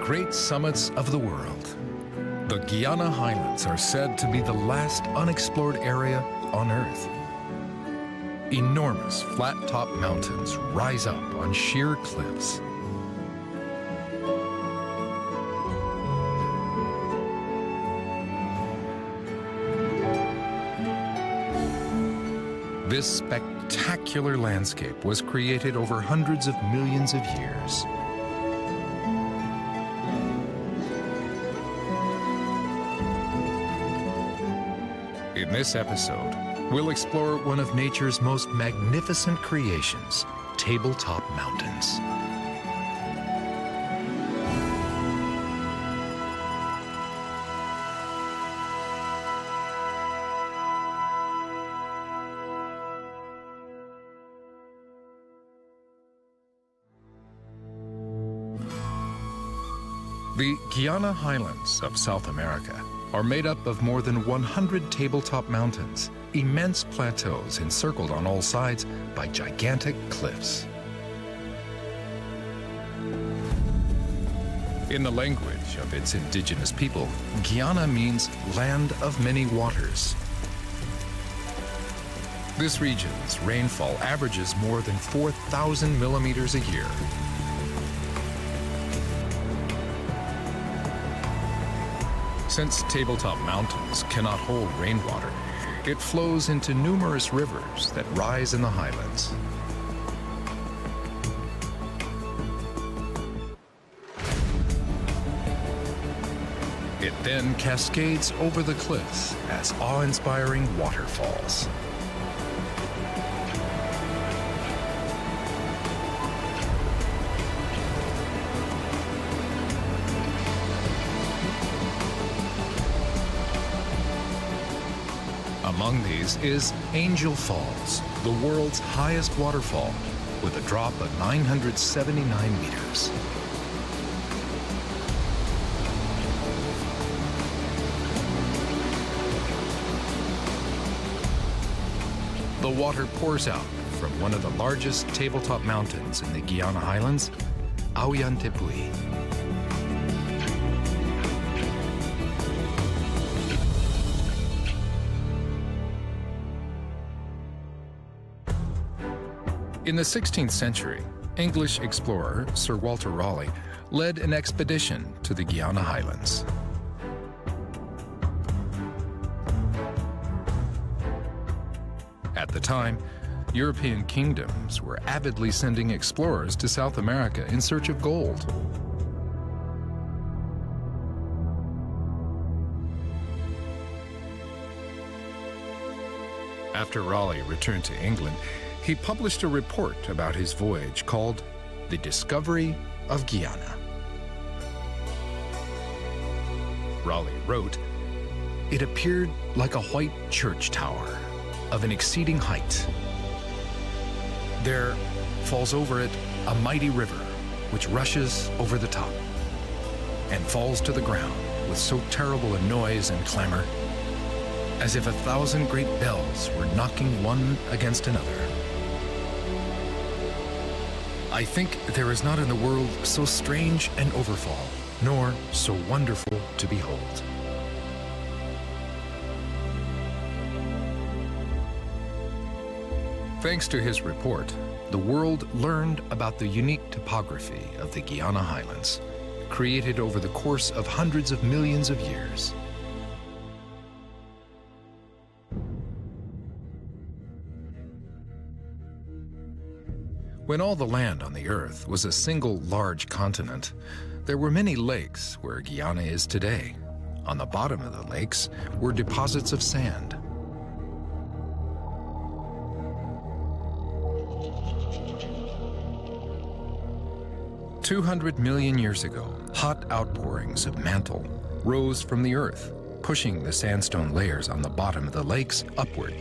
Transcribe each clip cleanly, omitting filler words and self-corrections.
great summits of the world. The Guyana Highlands are said to be the last unexplored area on Earth. Enormous flat-top mountains rise up on sheer cliffs. This spectacular landscape was created over hundreds of millions of years. In this episode, we'll explore one of nature's most magnificent creations, tabletop mountains. The Guyana Highlands of South America are made up of more than 100 tabletop mountains, immense plateaus encircled on all sides by gigantic cliffs. In the language of its indigenous people, Guyana means land of many waters. This region's rainfall averages more than 4,000 millimeters a year. Since tabletop mountains cannot hold rainwater, it flows into numerous rivers that rise in the highlands. It then cascades over the cliffs as awe-inspiring waterfalls. Among these is Angel Falls, the world's highest waterfall, with a drop of 979 meters. The water pours out from one of the largest tabletop mountains in the Guyana Highlands, Auyán-tepui. In the 16th century, English explorer Sir Walter Raleigh led an expedition to the Guyana Highlands. At the time, European kingdoms were avidly sending explorers to South America in search of gold. After Raleigh returned to England, he published a report about his voyage called The Discovery of Guyana. Raleigh wrote, "It appeared like a white church tower of an exceeding height. There falls over it a mighty river which rushes over the top and falls to the ground with so terrible a noise and clamor as if 1,000 great bells were knocking one against another. I think there is not in the world so strange an overfall, nor so wonderful to behold." Thanks to his report, the world learned about the unique topography of the Guyana Highlands, created over the course of hundreds of millions of years. When all the land on the Earth was a single large continent, there were many lakes where Guyana is today. On the bottom of the lakes were deposits of sand. "200 million years ago, hot outpourings of mantle rose from the Earth, pushing the sandstone layers on the bottom of the lakes upward.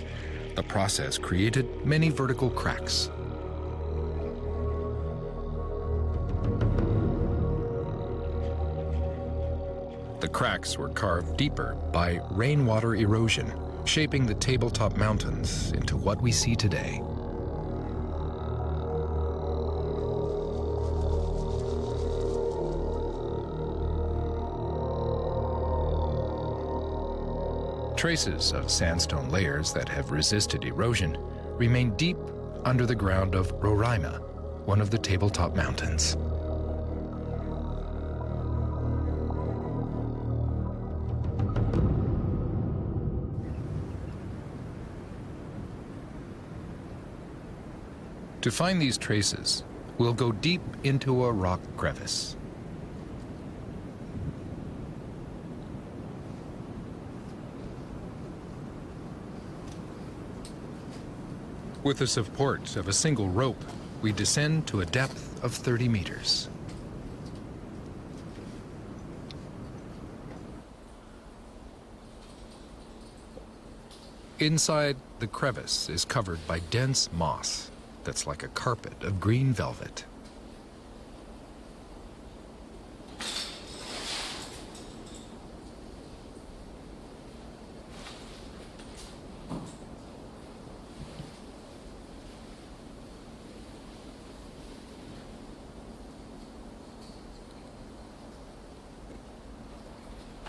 The process created many vertical cracks. The cracks were carved deeper by rainwater erosion, shaping the tabletop mountains into what we see today. Traces of sandstone layers that have resisted erosion remain deep under the ground of Roraima, one of the tabletop mountains. To find these traces, we'll go deep into a rock crevice. With the support of a single rope, we descend to a depth of 30 meters. Inside, the crevice is covered by dense moss that's like a carpet of green velvet.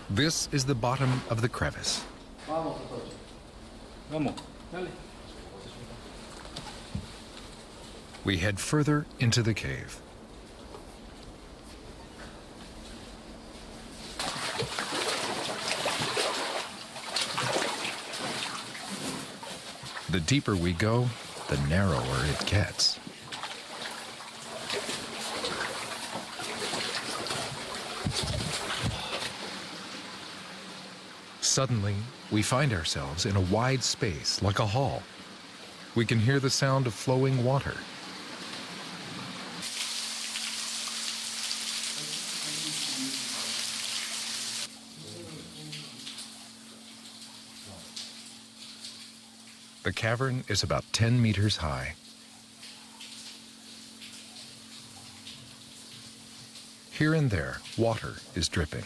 This is the bottom of the crevice. We head further into the cave. The deeper we go, the narrower it gets. Suddenly, we find ourselves in a wide space like a hall. We can hear the sound of flowing water. The cavern is about 10 meters high. Here and there, water is dripping.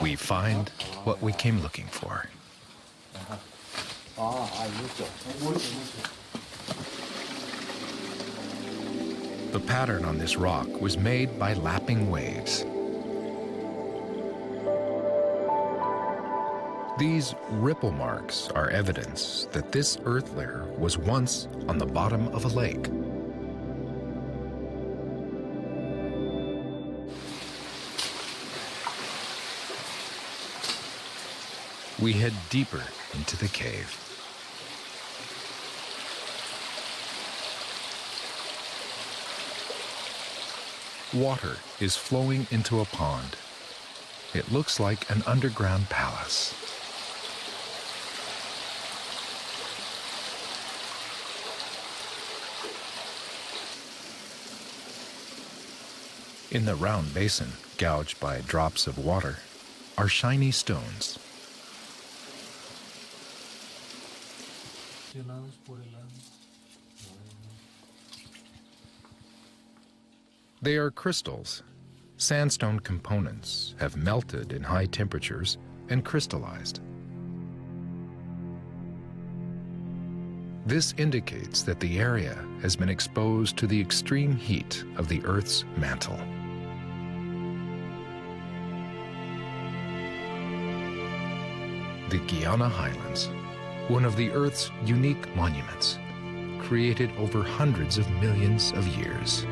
We find what we came looking for. The pattern on this rock was made by lapping waves. These ripple marks are evidence that this earth layer was once on the bottom of a lake. We head deeper into the cave. Water is flowing into a pond. It looks like an underground palace. In the round basin, gouged by drops of water, are shiny stones. They are crystals. Sandstone components have melted in high temperatures and crystallized. This indicates that the area has been exposed to the extreme heat of the Earth's mantle. The Guyana Highlands, one of the Earth's unique monuments, created over hundreds of millions of years.